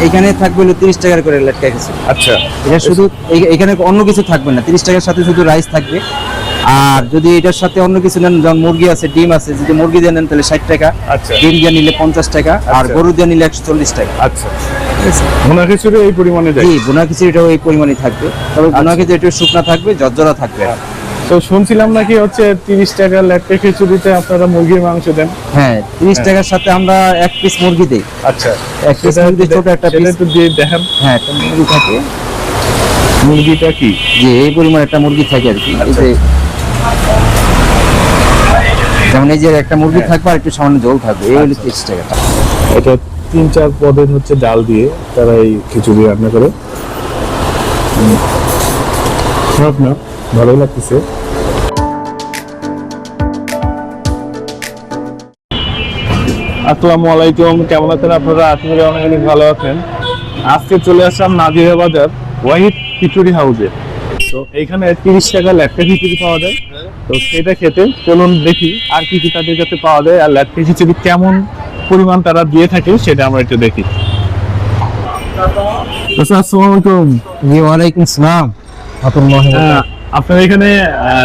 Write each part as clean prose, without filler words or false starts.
এখানে থাকবে হলো 30 টাকার করে লেটকা খিচুড়ি। আচ্ছা, এটা শুধু এখানে অন্য কিছু থাকবে না, 30 টাকার সাথে শুধু রাইস থাকবে। আর যদি এটার সাথে অন্য কিছু নেন, যেমন মুরগি আছে, ডিম আছে, যদি মুরগি দিয়ে নেন তাহলে 60 টাকা, আচ্ছা, ডিম দিয়ে নিলে 50 টাকা, আর আচ্ছা। গরু দিয়ে নিলে 140 টাকা। আচ্ছা। ভুনা খিচুড়ি এই পরিমাণে যায়? জি, ভুনা খিচুড়িটাও এই পরিমাণই থাকবে, তবে ভুনা খিচুড়ি একটু শুকনা থাকবে, ঝরঝরা থাকবে। তো শুনছিলাম নাকি হচ্ছে 30 টাকার লেটকা খিচুড়িতে আপনারা মুরগির মাংস দেন? হ্যাঁ, 30 টাকার সাথে আমরা এক পিস মুরগি দেই। আচ্ছা, এক পিস মুরগি, ছোট একটা সেটা পিস। একটু দিয়ে দেখেন। হ্যাঁ, একটা মুরগি থাকে। মুরগিটা কি? জি, এই পরিমাণ একটা মুরগি থাকে আর কি। এই যে যেমন এই যে একটা মুরগি থাকবে আর একটু সামান্য ঝোল থাকবে, এই হলো 30 টাকা। এটা 3-4 পদের হচ্ছে ডাল দিয়ে তারা এই খিচুড়ি রান্না করে। খারাপ না, ভালোই লাগতেছে। আসসালামু আলাইকুম, কেমন আছেন আপনারা? আশা করি অনেক অনেক ভালো আছেন। আজকে চলে আসলাম নাজিরা বাজার ওয়াহিদ খিচুড়ি হাউসে। তো এইখানে 30 টাকা লেটকা খিচুড়ি পাওয়া যায়। তো সেটা খেতে চলুন দেখি আর কি কি তাদের কাছে পাওয়া যায়, আর লেটকা খিচুড়ি কেমন পরিমাণ তারা দিয়ে থাকে সেটা আমরা একটু দেখি। আচ্ছা, আসসালামু আলাইকুম। জি, ওয়ালাইকুম আসসালাম। আপনার এখানে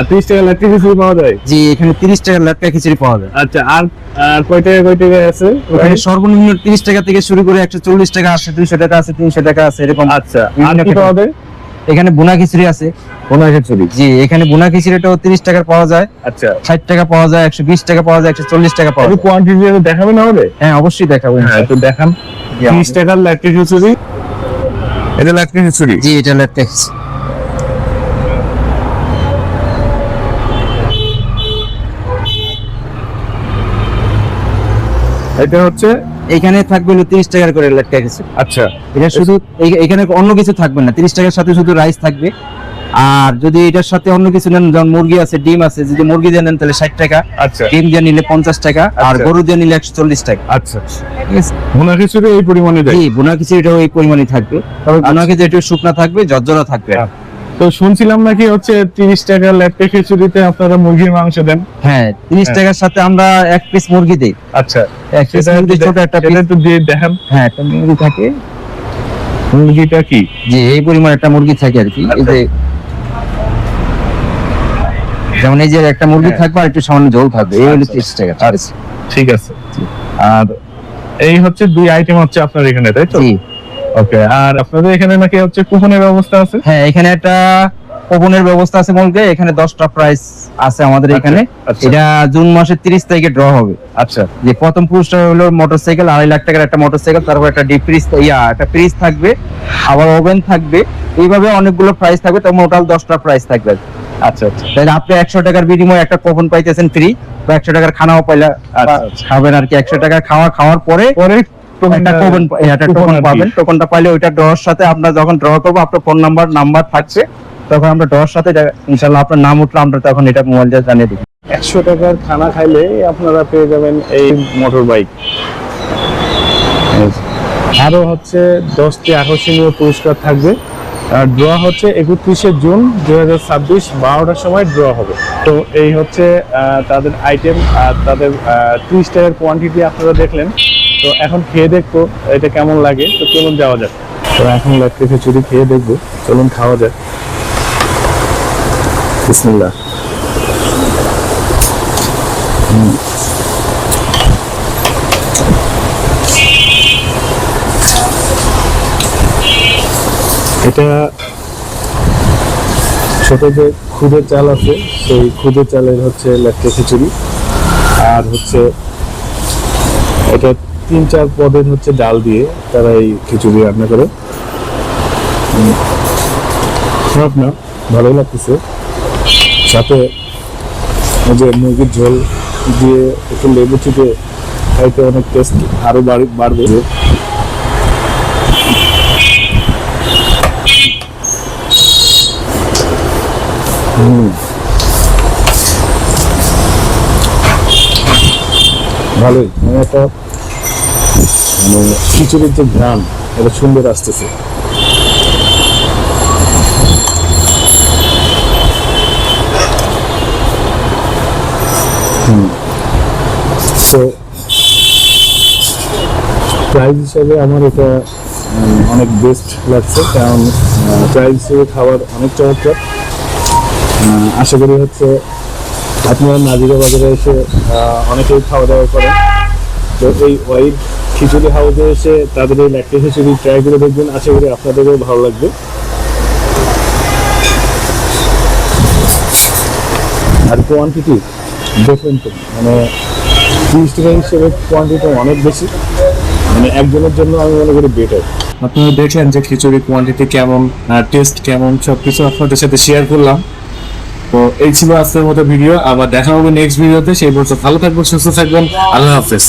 30 টাকা লেটকা খিচুড়ি পাওয়া যায়? জি, এখানে 30 টাকার লেটকা খিচুড়ি পাওয়া যায়। আচ্ছা, আর কয় টাকা আছে? ওখানে সর্বনিম্ন 30 টাকা থেকে শুরু করে 140 টাকা আছে, 200 টাকা আছে, 300 টাকা আছে, এরকম। আচ্ছা, আর কি পাওয়া যায়? এখানে ভুনা খিচুড়ি আছে। ভুনা খিচুড়ি? জি, এখানে ভুনা খিচুড়িটাও 30 টাকার পাওয়া যায়, আচ্ছা, 60 টাকা পাওয়া যায়, 120 টাকা পাওয়া যায়, 140 টাকা পাওয়া যায়। কোয়ান্টিটি দেখাবেন আমাদের? হ্যাঁ, অবশ্যই দেখাবো। হ্যাঁ, তো দেখান। 30 টাকার লেটকা খিচুড়ি, এটা লেটকা খিচুড়ি? জি, এটা লেটকা খিচুড়ি। এটা হচ্ছে এখানে থাকবে হলো 30 টাকার করে লেটকা খিচুড়ি। আচ্ছা, এটা শুধু এখানে অন্য কিছু থাকবে না, 30 টাকার সাথে শুধু রাইস থাকবে। আর যদি এটার সাথে অন্য কিছু নেন, যেমন মুরগি আছে, ডিম আছে, যদি মুরগি দিয়ে নেন তাহলে 60 টাকা, আচ্ছা, ডিম দিয়ে নিলে 50 টাকা, আর আচ্ছা। গরু দিয়ে নিলে 140 টাকা। আচ্ছা। ঠিক আছে? ভুনা খিচুড়ি এই পরিমাণে যায়? জি, ভুনা খিচুড়িটাও এই পরিমাণই থাকবে, তবে ভুনা খিচুড়ি একটু শুকনা থাকবে, ঝরঝরা থাকবে। তো শুনছিলাম নাকি হচ্ছে 30 টাকার লেটকা খিচুড়িতে আপনারা মুরগির মাংস দেন? হ্যাঁ, 30 টাকার সাথে আমরা এক পিস মুরগি দেই। আচ্ছা, এক পিস মুরগি, ছোট একটা পিস। একটু দিয়ে দেখেন। হ্যাঁ, একটা মুরগি থাকে। মুরগিটা কি? জি, এই পরিমাণ একটা মুরগি থাকে আর কি। এই যে যেমন এই যে একটা মুরগি থাকবে আর একটু সামান্য ঝোল থাকবে, এই হলো 30 টাকা। ঠিক আছে? ঠিক আছে। আর এই হচ্ছে দুই আইটেম হচ্ছে আপনার এখানে, তাই তো? জি। ওকে, আর আপনাদের এখানে নাকি হচ্ছে কুপনের ব্যবস্থা আছে? হ্যাঁ, এখানে একটা কুপনের ব্যবস্থা আছে বলতে, এখানে 10টা প্রাইস আছে আমাদের এখানে। আচ্ছা। এটা জুন মাসের 30 তারিখে ড্র হবে। আচ্ছা, যে প্রথম পুরস্কার হলো মোটরসাইকেল, 2.5 লাখ টাকার একটা মোটরসাইকেল, তারপর একটা ডিপ ফ্রিজ, একটা ফ্রিজ থাকবে, আবার ওভেন থাকবে, এইভাবে অনেকগুলো প্রাইস থাকবে। তো টোটাল 10টা প্রাইস থাকবে। আচ্ছা, আচ্ছা। তাহলে আপনি 100 টাকার বিনিময়ে একটা কুপন পাইতেছেন ফ্রি, বা 100 টাকার খানাও পাইলা আচ্ছা। খাবেন আর কি। 100 টাকা খাওয়ার পরে একটা টোকন পাবেন। টোকনটা পাইলে ওইটা ড্রর সাথে, আপনার যখন ড্র করবো আপনার ফোন নাম্বার থাকছে, তখন আমরা ড্রর সাথে ইনশাআল্লাহ আপনার নাম উঠলে আমরা তখন এটা মোবাইল দিয়ে জানিয়ে দিই। 100 টাকার খানা খাইলে আপনারা পেয়ে যাবেন এই মোটর বাইক। আরো হচ্ছে 10টি আকর্ষণীয় পুরস্কার থাকবে। ড্র হচ্ছে 31শে জুন 2026 12টার সময় ড্র হবে। তো এই হচ্ছে তাদের আইটেম, আর তাদের 30 টাকার কোয়ান্টিটি আপনারা দেখলেন। তো এখন খেয়ে দেখবো এটা কেমন লাগে। তো চলুন যাওয়া যাক। তো এখন লেটকা খিচুড়ি খেয়ে দেখবো, চলুন খাওয়া যাক। বিসমিল্লাহ। এটা ছোট যে খুদের চাল আছে, সেই খুদের চালের হচ্ছে লেটকা খিচুড়ি। আর হচ্ছে এটা 3-4 পদের হচ্ছে ডাল দিয়ে তারা এই খিচুড়ি রান্না করে। খারাপ না, ভালোই লাগতেছে। সাথে ওই যে মুরগির ঝোল দিয়ে একটু লেবু চিপে খাইতে অনেক টেস্ট আরো বাড়বে। ভালোই, মানে একটা খিচুড়ির যে ঘ্রাণ, এটা সুন্দর আসতেছে। তো প্রাইস হিসাবে আমার এটা অনেক বেস্ট লাগছে, কারণ প্রাইস হিসেবে খাবার অনেক চমৎকার। আশা করি হচ্ছে আপনারা নাজিরা বাজারে এসে অনেকেই খাওয়া দাওয়া করেন, তো এই ওয়াইড খিচুড়ি হাউসে এসে তাদের এই ল্যাকটি খিচুড়ি ট্রাই করে দেখবেন, আশা করি আপনাদেরও ভালো লাগবে। আর কোয়ান্টিটি দেখবেন তো, মানে 30 টাকা হিসেবে কোয়ান্টিটি অনেক বেশি, মানে একজনের জন্য আমি মনে করি বেটার। আপনারা দেখলেন যে খিচুড়ির কোয়ান্টিটি কেমন, টেস্ট কেমন, সবকিছু আপনাদের সাথে শেয়ার করলাম। তো এই ছিল আজকের মতো ভিডিও, আবার দেখা হবে নেক্সট ভিডিওতে। সেই পর্যন্ত ভালো থাকবেন, সুস্থ থাকবেন, আল্লাহ হাফেজ।